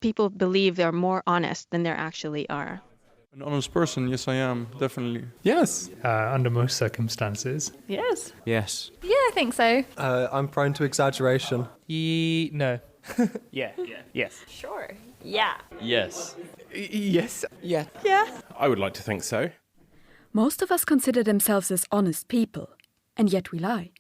people believe they're more honest than they actually are. An honest person, yes, I am, definitely. Yes, under most circumstances. Yes. Yes. Yeah, I think so. I'm prone to exaggeration. No. Yeah. Yes. Sure. Yeah. Yes. Yes. Yeah. I would like to think so. Most of us consider themselves as honest people, and yet we lie.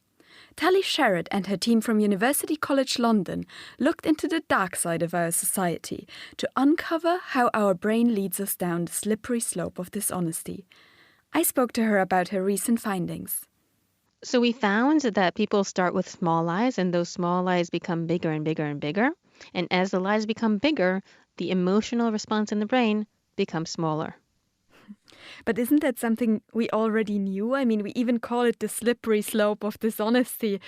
Tally Sherrod and her team from University College London looked into the dark side of our society to uncover how our brain leads us down the slippery slope of dishonesty. I spoke to her about her recent findings. So we found that people start with small lies, and those small lies become bigger and bigger and bigger. And as the lies become bigger, the emotional response in the brain becomes smaller. But isn't that something we already knew? I mean, we even call it the slippery slope of dishonesty.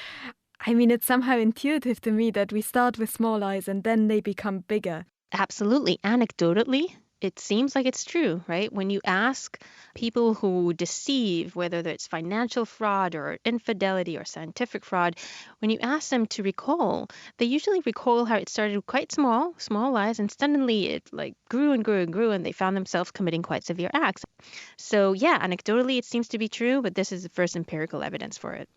I mean, it's somehow intuitive to me that we start with small lies and then they become bigger. Absolutely. Anecdotally, it seems like it's true, right? When you ask people who deceive, whether it's financial fraud or infidelity or scientific fraud, when you ask them to recall, they usually recall how it started quite small lies, and suddenly it grew and grew and grew, and they found themselves committing quite severe acts. So yeah, anecdotally it seems to be true, but this is the first empirical evidence for it.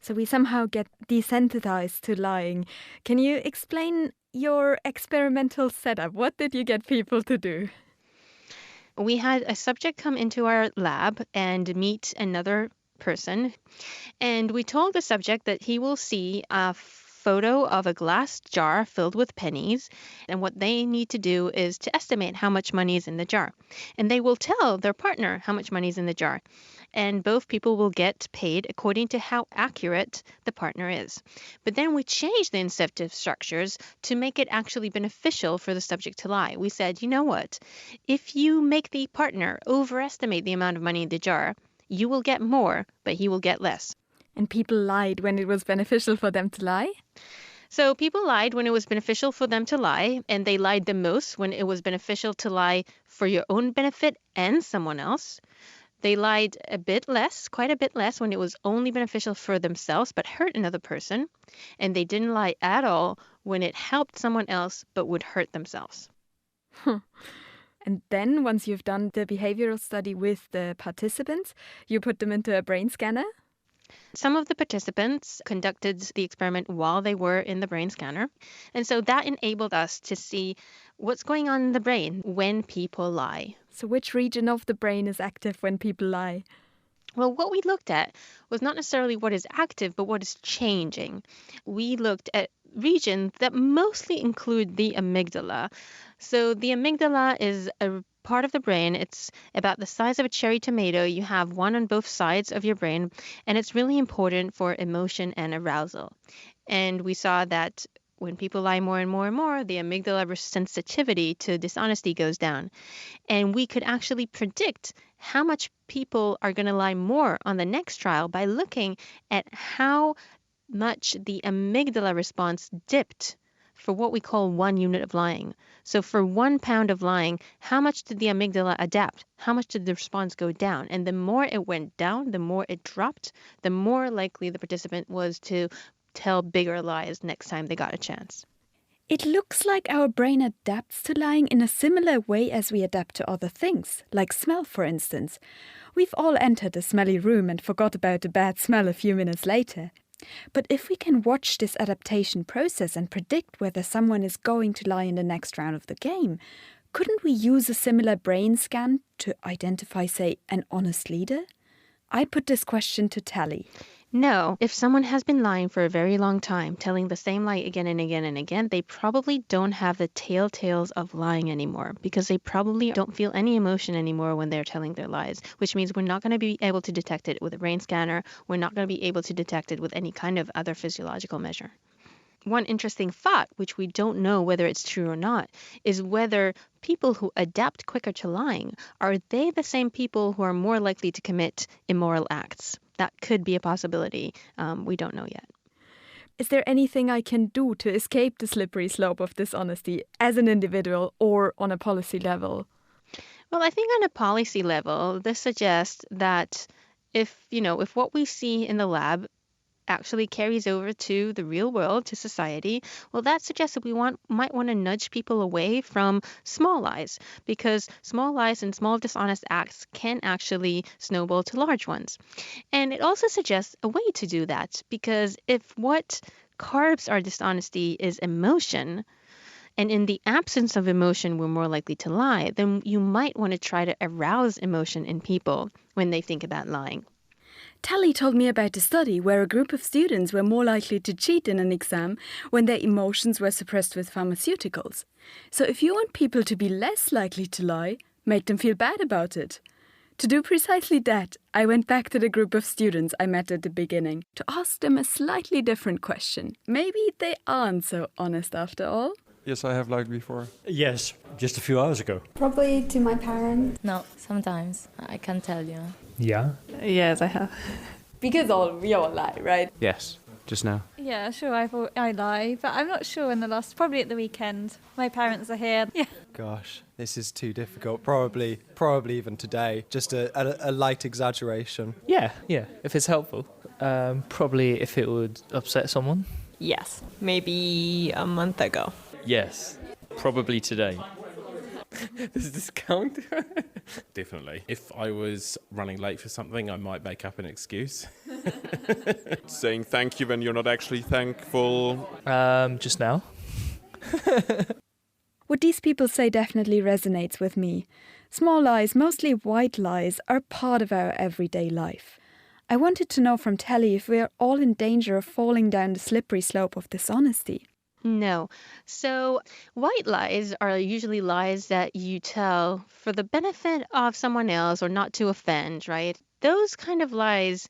So we somehow get desensitized to lying. Can you explain your experimental setup? What did you get people to do? We had a subject come into our lab and meet another person, and we told the subject that he will see a photo of a glass jar filled with pennies, and what they need to do is to estimate how much money is in the jar. And they will tell their partner how much money is in the jar. And both people will get paid according to how accurate the partner is. But then we changed the incentive structures to make it actually beneficial for the subject to lie. We said, you know what? If you make the partner overestimate the amount of money in the jar, you will get more, but he will get less. And people lied when it was beneficial for them to lie? So people lied when it was beneficial for them to lie, and they lied the most when it was beneficial to lie for your own benefit and someone else. They lied a bit less, quite a bit less, when it was only beneficial for themselves but hurt another person. And they didn't lie at all when it helped someone else but would hurt themselves. And then, once you've done the behavioral study with the participants, you put them into a brain scanner? Some of the participants conducted the experiment while they were in the brain scanner. And so that enabled us to see what's going on in the brain when people lie. So which region of the brain is active when people lie? Well, what we looked at was not necessarily what is active, but what is changing. We looked at regions that mostly include the amygdala. So the amygdala is a part of the brain. It's about the size of a cherry tomato. You have one on both sides of your brain, and it's really important for emotion and arousal. And we saw that when people lie more and more and more, the amygdala sensitivity to dishonesty goes down. And we could actually predict how much people are going to lie more on the next trial by looking at how much the amygdala response dipped for what we call 1 unit of lying. So for 1 pound of lying, how much did the amygdala adapt? How much did the response go down? And the more it went down, the more it dropped, the more likely the participant was to tell bigger lies next time they got a chance. It looks like our brain adapts to lying in a similar way as we adapt to other things, like smell, for instance. We've all entered a smelly room and forgot about the bad smell a few minutes later. But if we can watch this adaptation process and predict whether someone is going to lie in the next round of the game, couldn't we use a similar brain scan to identify, say, an honest leader? I put this question to Tally. No, if someone has been lying for a very long time, telling the same lie again and again and again, they probably don't have the telltales of lying anymore, because they probably don't feel any emotion anymore when they're telling their lies, which means we're not going to be able to detect it with a brain scanner. We're not going to be able to detect it with any kind of other physiological measure. One interesting thought, which we don't know whether it's true or not, is whether people who adapt quicker to lying, are they the same people who are more likely to commit immoral acts? That could be a possibility. We don't know yet. Is there anything I can do to escape the slippery slope of dishonesty as an individual or on a policy level? Well, I think on a policy level, this suggests that if what we see in the lab actually carries over to the real world, to society, well, that suggests that we might want to nudge people away from small lies, because small lies and small dishonest acts can actually snowball to large ones. And it also suggests a way to do that, because if what carbs our dishonesty is emotion, and in the absence of emotion, we're more likely to lie, then you might want to try to arouse emotion in people when they think about lying. Tally told me about a study where a group of students were more likely to cheat in an exam when their emotions were suppressed with pharmaceuticals. So if you want people to be less likely to lie, make them feel bad about it. To do precisely that, I went back to the group of students I met at the beginning to ask them a slightly different question. Maybe they aren't so honest after all. Yes, I have lied before. Yes, just a few hours ago. Probably to my parents. No, sometimes. I can't tell you. Yeah. Yes, I have. Because we all lie, right? Yes, just now. Yeah, sure, I lie, but I'm not sure when the last, probably at the weekend. My parents are here. Yeah. Gosh, this is too difficult. Probably even today. Just a light exaggeration. Yeah, if it's helpful. Probably if it would upset someone. Yes, maybe a month ago. Yes, probably today. Does this count? Definitely. If I was running late for something, I might make up an excuse. Saying thank you when you're not actually thankful. Just now. What these people say definitely resonates with me. Small lies, mostly white lies, are part of our everyday life. I wanted to know from Telly if we are all in danger of falling down the slippery slope of dishonesty. No. So white lies are usually lies that you tell for the benefit of someone else or not to offend, right? Those kind of lies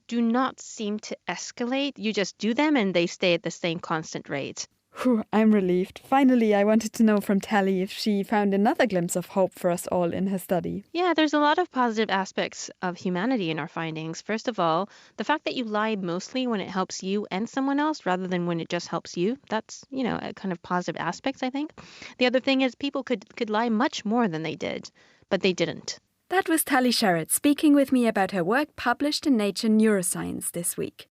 do not seem to escalate. You just do them and they stay at the same constant rate. Whew, I'm relieved. Finally, I wanted to know from Tally if she found another glimpse of hope for us all in her study. Yeah, there's a lot of positive aspects of humanity in our findings. First of all, the fact that you lie mostly when it helps you and someone else rather than when it just helps you, that's, a kind of positive aspects, I think. The other thing is people could lie much more than they did, but they didn't. That was Tally Sherritt speaking with me about her work published in Nature Neuroscience this week.